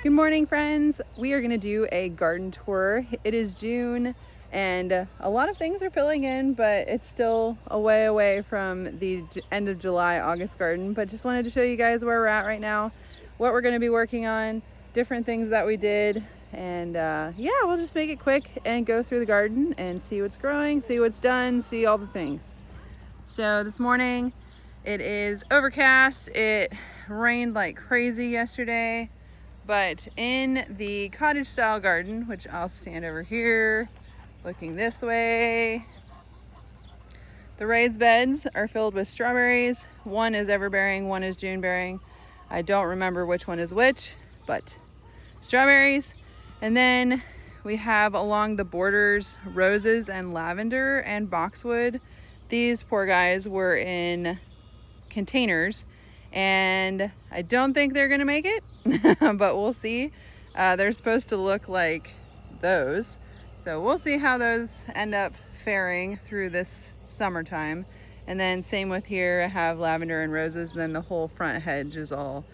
Good morning, friends. We are going to do a garden tour. It is June and a lot of things are filling in, but it's still a way away from the end of July, August garden. But just wanted to show you guys where we're at right now, what we're going to be working on, different things that we did. And yeah, we'll just make it quick and go through the garden and see what's growing, see what's done, see all the things. So this morning it is overcast. It rained like crazy yesterday. But in the cottage style garden, which I'll stand over here, looking this way, the raised beds are filled with strawberries. One is everbearing, one is June bearing. I don't remember which one is which, but strawberries. And then we have along the borders roses and lavender and boxwood. These poor guys were in containers and I don't think they're gonna make it. But we'll see. They're supposed to look like those, so we'll see how those end up faring through this summertime. And then same with here, I have lavender and roses, and then the whole front hedge is all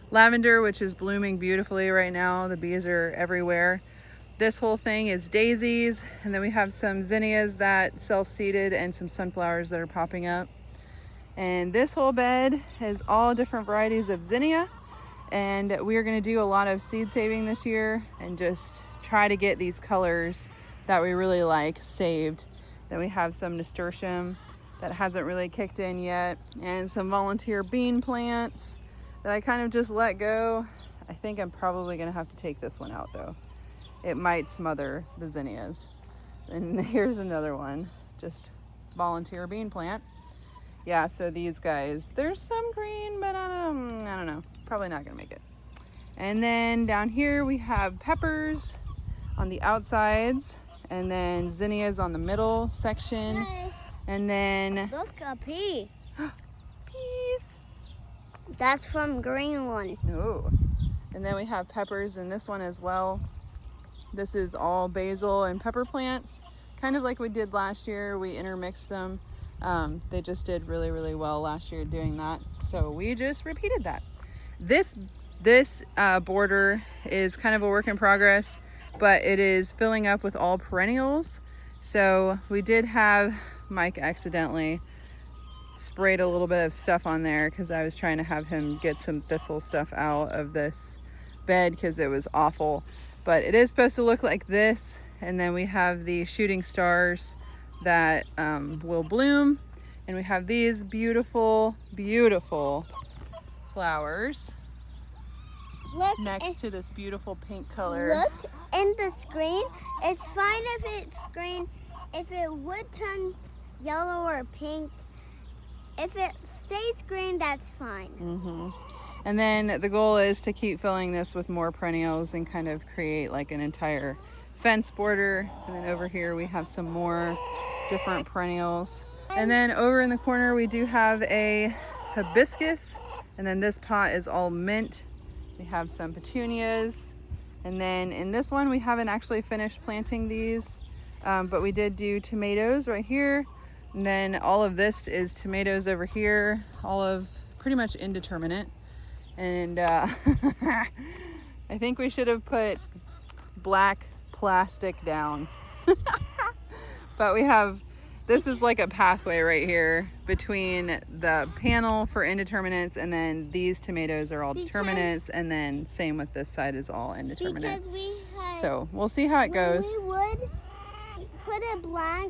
lavender, which is blooming beautifully right now. The bees are everywhere. This whole thing is daisies, and then we have some zinnias that self-seeded and some sunflowers that are popping up. And this whole bed is all different varieties of zinnia. And we're going to do a lot of seed saving this year and just try to get these colors that we really like saved. Then we have some nasturtium that hasn't really kicked in yet, and some volunteer bean plants that I kind of just let go. I think I'm probably going to have to take this one out though. It might smother the zinnias. And here's another one, just volunteer bean plant. Yeah, so these guys, there's some green, but I don't know, probably not gonna make it. And then down here we have peppers on the outsides, and then zinnias on the middle section. Hey, and then look, a pea. peas. That's from green one. Oh, and then we have peppers in this one as well. This is all basil and pepper plants, kind of like we did last year. We intermixed them. They just did really, really well last year doing that, so we just repeated that. This border is kind of a work in progress, but it is filling up with all perennials. So we did have Mike accidentally sprayed a little bit of stuff on there because I was trying to have him get some thistle stuff out of this bed because it was awful. But it is supposed to look like this, and then we have the shooting stars that will bloom, and we have these beautiful, beautiful flowers. Look next to this beautiful pink color. Look in the screen. It's fine if it's green. If it would turn yellow or pink, if it stays green, that's fine. And then the goal is to keep filling this with more perennials and kind of create like an entire fence border. And then over here we have some more different perennials. And then over in the corner we do have a hibiscus, and then this pot is all mint. We have some petunias, and then in this one we haven't actually finished planting these, but we did do tomatoes right here, and then all of this is tomatoes over here, all of pretty much indeterminate. And I think we should have put black plastic down. But we have, this is like a pathway right here between the panel for indeterminates, and then these tomatoes are all determinates, and then same with this side is all indeterminate. So we'll see how it goes. We would put a black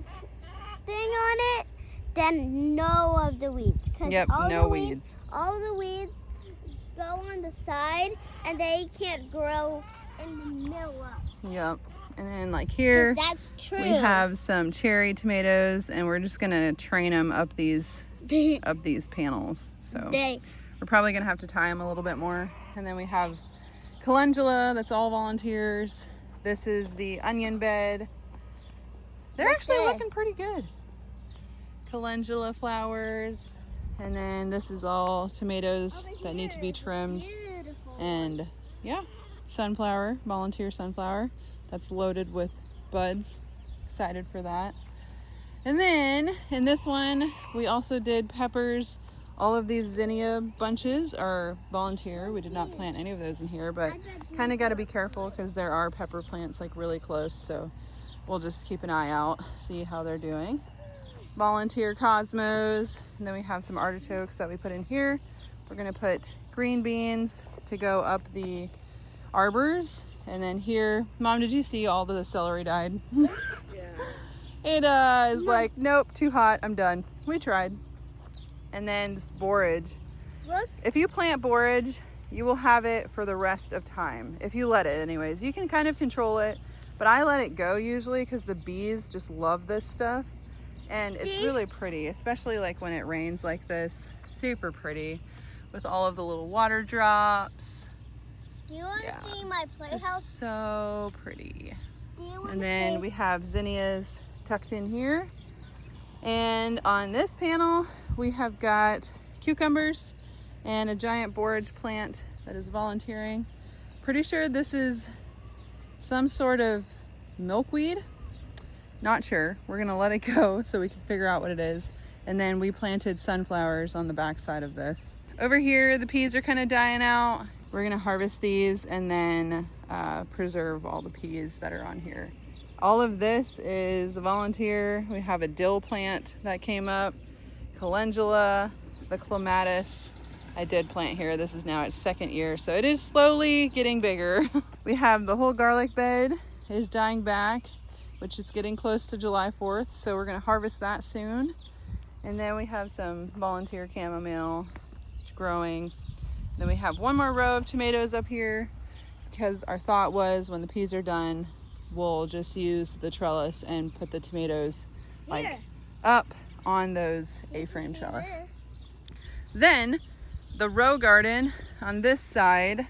thing on it, then no of the weeds. Yep, no weeds. All the weeds go on the side and they can't grow in the middle of. Yep. And then like here, That's true. we have some cherry tomatoes, and we're just gonna train them up these panels. So we're probably gonna have to tie them a little bit more. And then we have calendula, that's all volunteers. This is the onion bed. They're actually looking pretty good. Calendula flowers. And then this is all tomatoes that need to be trimmed. Beautiful. And yeah, sunflower, volunteer sunflower. That's loaded with buds. Excited for that. And then in this one, we also did peppers. All of these zinnia bunches are volunteer. We did not plant any of those in here, but kind of got to be careful because there are pepper plants like really close. So we'll just keep an eye out, see how they're doing. Volunteer cosmos. And then we have some artichokes that we put in here. We're going to put green beans to go up the arbors. And then here, Mom, did you see all the celery died? Yeah. It is like, nope, too hot, I'm done. We tried. And then this borage. Look. If you plant borage, you will have it for the rest of time. If you let it anyways. You can kind of control it, but I let it go usually because the bees just love this stuff. And it's really pretty, especially like when it rains like this. Super pretty with all of the little water drops. Do you want to see my playhouse? So pretty. And then then we have zinnias tucked in here. And on this panel, we have got cucumbers and a giant borage plant that is volunteering. Pretty sure this is some sort of milkweed. Not sure. We're gonna let it go so we can figure out what it is. And then we planted sunflowers on the back side of this. Over here, the peas are kind of dying out. We're gonna harvest these and then preserve all the peas that are on here. All of this is a volunteer. We have a dill plant that came up, calendula, the clematis. I did plant here. This is now its second year, so it is slowly getting bigger. We have the whole garlic bed is dying back, which is getting close to July 4th, so we're gonna harvest that soon. And then we have some volunteer chamomile growing. Then we have one more row of tomatoes up here because our thought was when the peas are done, we'll just use the trellis and put the tomatoes like up on those A-frame trellis. Then the row garden on this side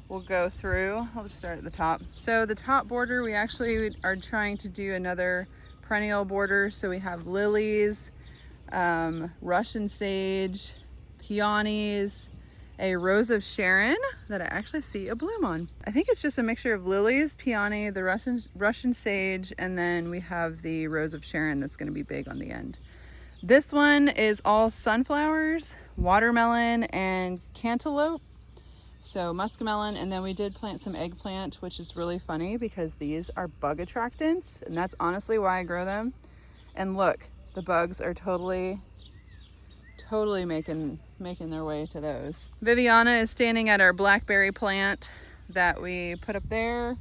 we'll go through. I'll just start at the top. So the top border, we actually are trying to do another perennial border. So we have lilies, Russian sage, peonies, a rose of Sharon that I actually see a bloom on. I think it's just a mixture of lilies, peony, the Russian sage, and then we have the rose of Sharon that's going to be big on the end. This one is all sunflowers, watermelon, and cantaloupe. So muskmelon, and then we did plant some eggplant, which is really funny because these are bug attractants, and that's honestly why I grow them. And look, the bugs are totally making their way to those. Viviana is standing at our blackberry plant that we put up there.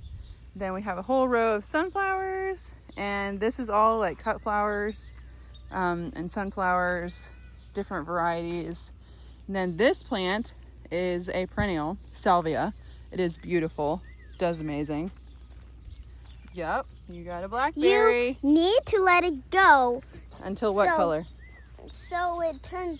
Then we have a whole row of sunflowers, and this is all like cut flowers and sunflowers, different varieties. And then this plant is a perennial salvia. It is beautiful, does amazing. Yep, you got a blackberry. You need to let it go. Until what color? So it turns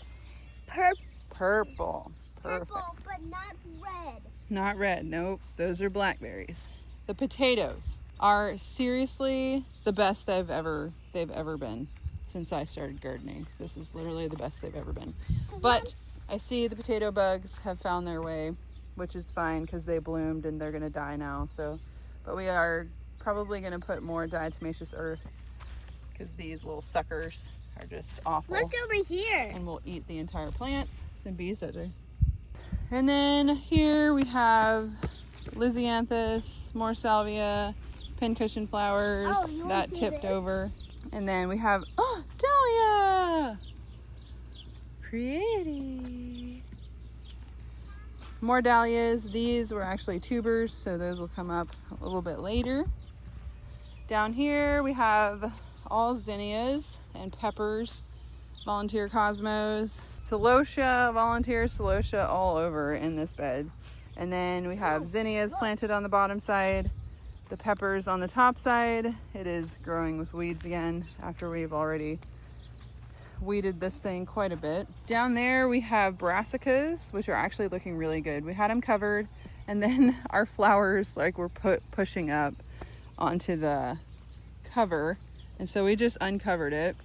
purple. Purple. Perfect. Purple, but not red. Not red, nope. Those are blackberries. The potatoes are seriously the best they've ever been since I started gardening. This is literally the best they've ever been. But I see the potato bugs have found their way, which is fine because they bloomed and they're gonna die now. So, but we are probably gonna put more diatomaceous earth because these little suckers are just awful. Look over here. And will eat the entire plants. Some bees out there. And then here we have Lysianthus, more salvia, pincushion flowers that tipped over. And then we have, oh, dahlia! Pretty. More dahlias. These were actually tubers, so those will come up a little bit later. Down here we have all zinnias and peppers, volunteer cosmos. celosia, volunteer celosia all over in this bed. And then we have zinnias planted on the bottom side, the peppers on the top side. It is growing with weeds again after we've already weeded this thing quite a bit. Down there we have brassicas, which are actually looking really good. We had them covered, and then our flowers like were pushing up onto the cover, and so we just uncovered it,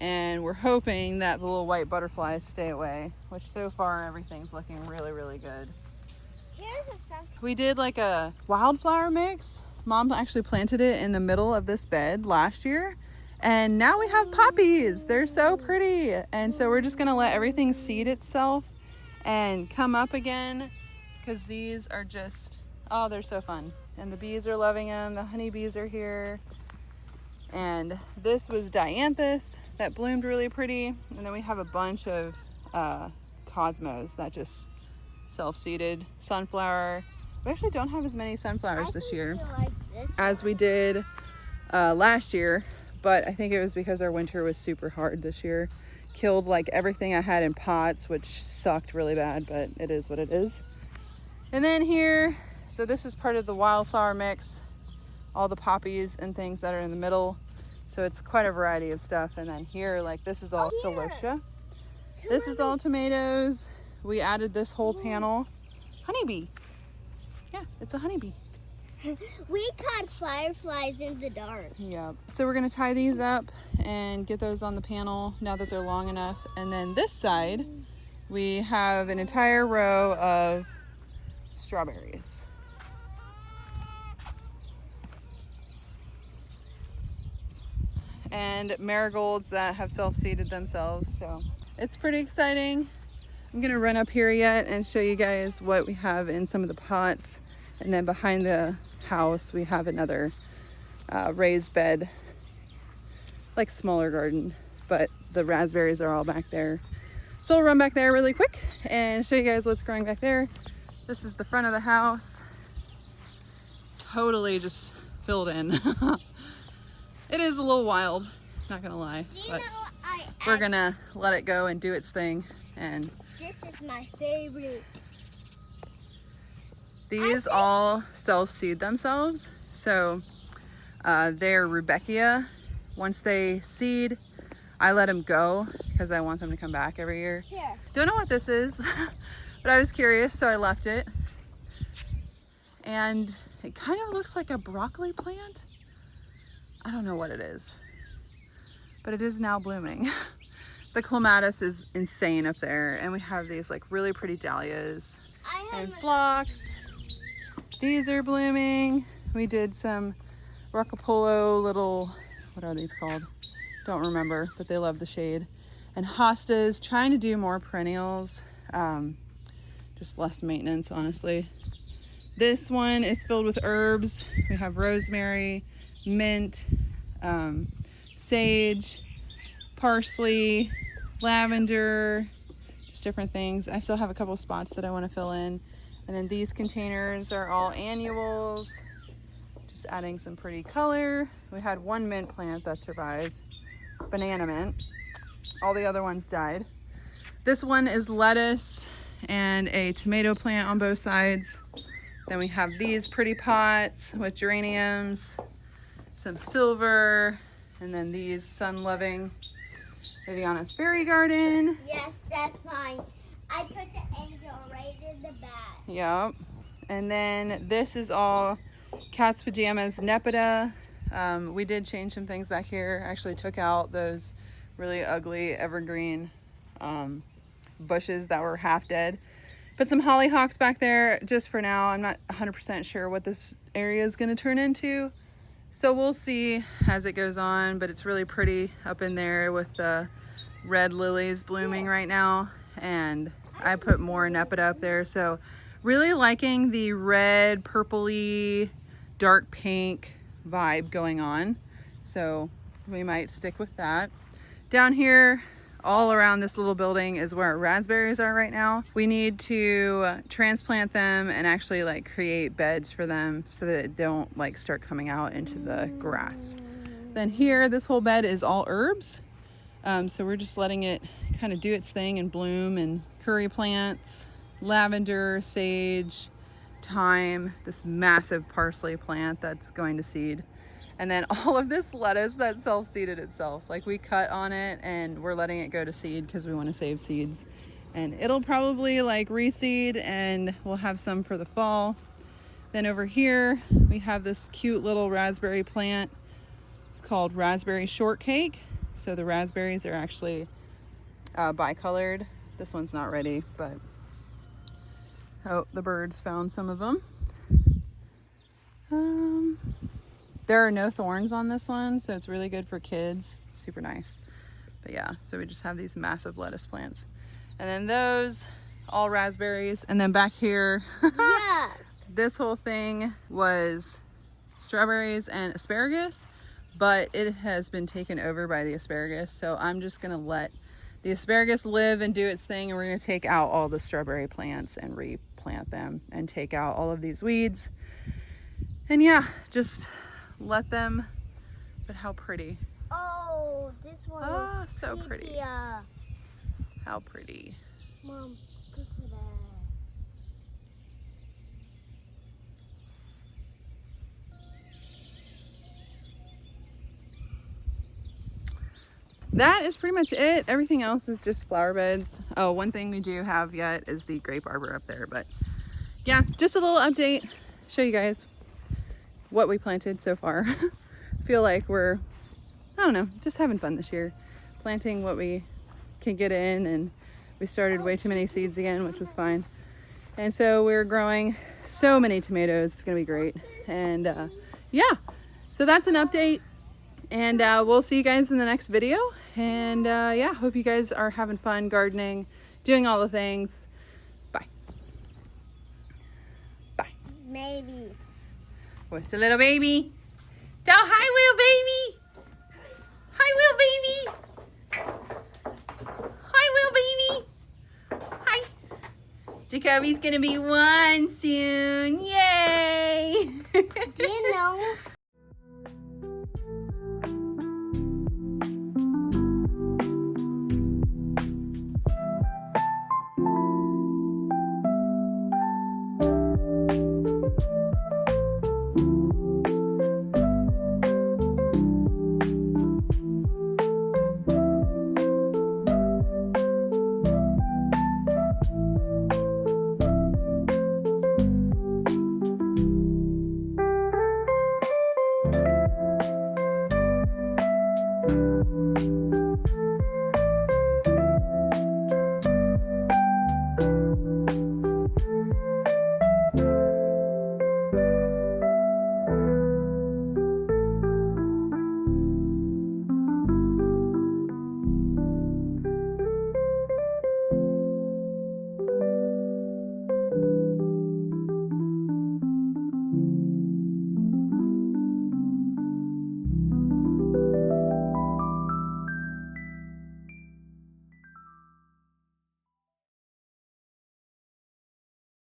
and we're hoping that the little white butterflies stay away, which so far everything's looking really, really good. We did like a wildflower mix. Mom actually planted it in the middle of this bed last year, and now we have poppies. They're so pretty. And so we're just gonna let everything seed itself and come up again, because these are just, oh, they're so fun. And the bees are loving them. The honeybees are here. And this was dianthus that bloomed really pretty. And then we have a bunch of cosmos that just self-seeded. Sunflower. We actually don't have as many sunflowers this year as we did last year, but I think it was because our winter was super hard this year. Killed like everything I had in pots, which sucked really bad, but it is what it is. And then here, so this is part of the wildflower mix, all the poppies and things that are in the middle. So it's quite a variety of stuff. And then here, like this is all celosia. This is all tomatoes. We added this whole panel. Honeybee. Yeah, it's a honeybee. We caught fireflies in the dark. Yeah. So we're gonna tie these up and get those on the panel now that they're long enough. And then this side, we have an entire row of strawberries. And marigolds that have self-seeded themselves. So it's pretty exciting. I'm gonna run up here yet and show you guys what we have in some of the pots. And then behind the house, we have another raised bed, like smaller garden, but the raspberries are all back there. So I'll run back there really quick and show you guys what's growing back there. This is the front of the house. Totally just filled in. It is a little wild, not gonna lie, but we're gonna let it go and do its thing. And this is my favorite. These all self-seed themselves. So they're Rudbeckia. Once they seed, I let them go because I want them to come back every year. Here. Don't know what this is, but I was curious, so I left it. And it kind of looks like a broccoli plant. I don't know what it is, but it is now blooming. The clematis is insane up there, and we have these like really pretty dahlias and phlox. These are blooming. We did some Roccapolo little, what are these called? Don't remember, but they love the shade. And hostas, trying to do more perennials. Just less maintenance, honestly. This one is filled with herbs. We have rosemary, mint, sage, parsley, lavender, just different things. I still have a couple spots that I want to fill in. And then these containers are all annuals, just adding some pretty color. We had one mint plant that survived, banana mint. All the other ones died. This one is lettuce and a tomato plant on both sides. Then we have these pretty pots with geraniums, some silver, and then these sun-loving Viviana's fairy garden. Yes, that's mine. I put the angel right in the back. Yep. And then this is all Cat's Pajamas Nepeta. We did change some things back here. I actually took out those really ugly evergreen bushes that were half dead. Put some hollyhocks back there just for now. I'm not 100% sure what this area is going to turn into. So we'll see as it goes on, but it's really pretty up in there with the red lilies blooming right now. And I put more Nepeta up there. So really liking the red, purpley, dark pink vibe going on. So we might stick with that. Down here, all around this little building is where our raspberries are right now. We need to transplant them and actually like create beds for them so that it don't like start coming out into the grass. Then here, this whole bed is all herbs. So we're just letting it kind of do its thing and bloom. And curry plants, lavender, sage, thyme, this massive parsley plant that's going to seed. And then all of this lettuce that self-seeded itself. Like we cut on it and we're letting it go to seed because we want to save seeds. And it'll probably like reseed and we'll have some for the fall. Then over here we have this cute little raspberry plant. It's called raspberry shortcake. So the raspberries are actually bicolored. This one's not ready, but oh, the birds found some of them. There are no thorns on this one, so it's really good for kids. Super nice. But yeah, so we just have these massive lettuce plants. And then those, all raspberries. And then back here, Yeah. this whole thing was strawberries and asparagus, but it has been taken over by the asparagus. So I'm just gonna let the asparagus live and do its thing, and we're gonna take out all the strawberry plants and replant them and take out all of these weeds. And yeah, just let them, but how pretty. Oh, this one Oh, is so pretty. prettier. How pretty. Mom, look at that. That is pretty much it. Everything else is just flower beds. Oh, one thing we do have yet is the grape arbor up there, but yeah, just a little update. Show you guys what we planted so far. Feel like we're, I don't know, just having fun this year. Planting what we can get in, and we started way too many seeds again, which was fine. And so we're growing so many tomatoes. It's gonna be great. And yeah, so that's an update. And we'll see you guys in the next video. And yeah, hope you guys are having fun gardening, doing all the things. Bye. Bye. Maybe. What's the little baby? Tell hi, Will, baby. Hi, Will, baby. Hi, Will, baby. Hi. Jacoby's gonna be 1 soon. Yay. Do you know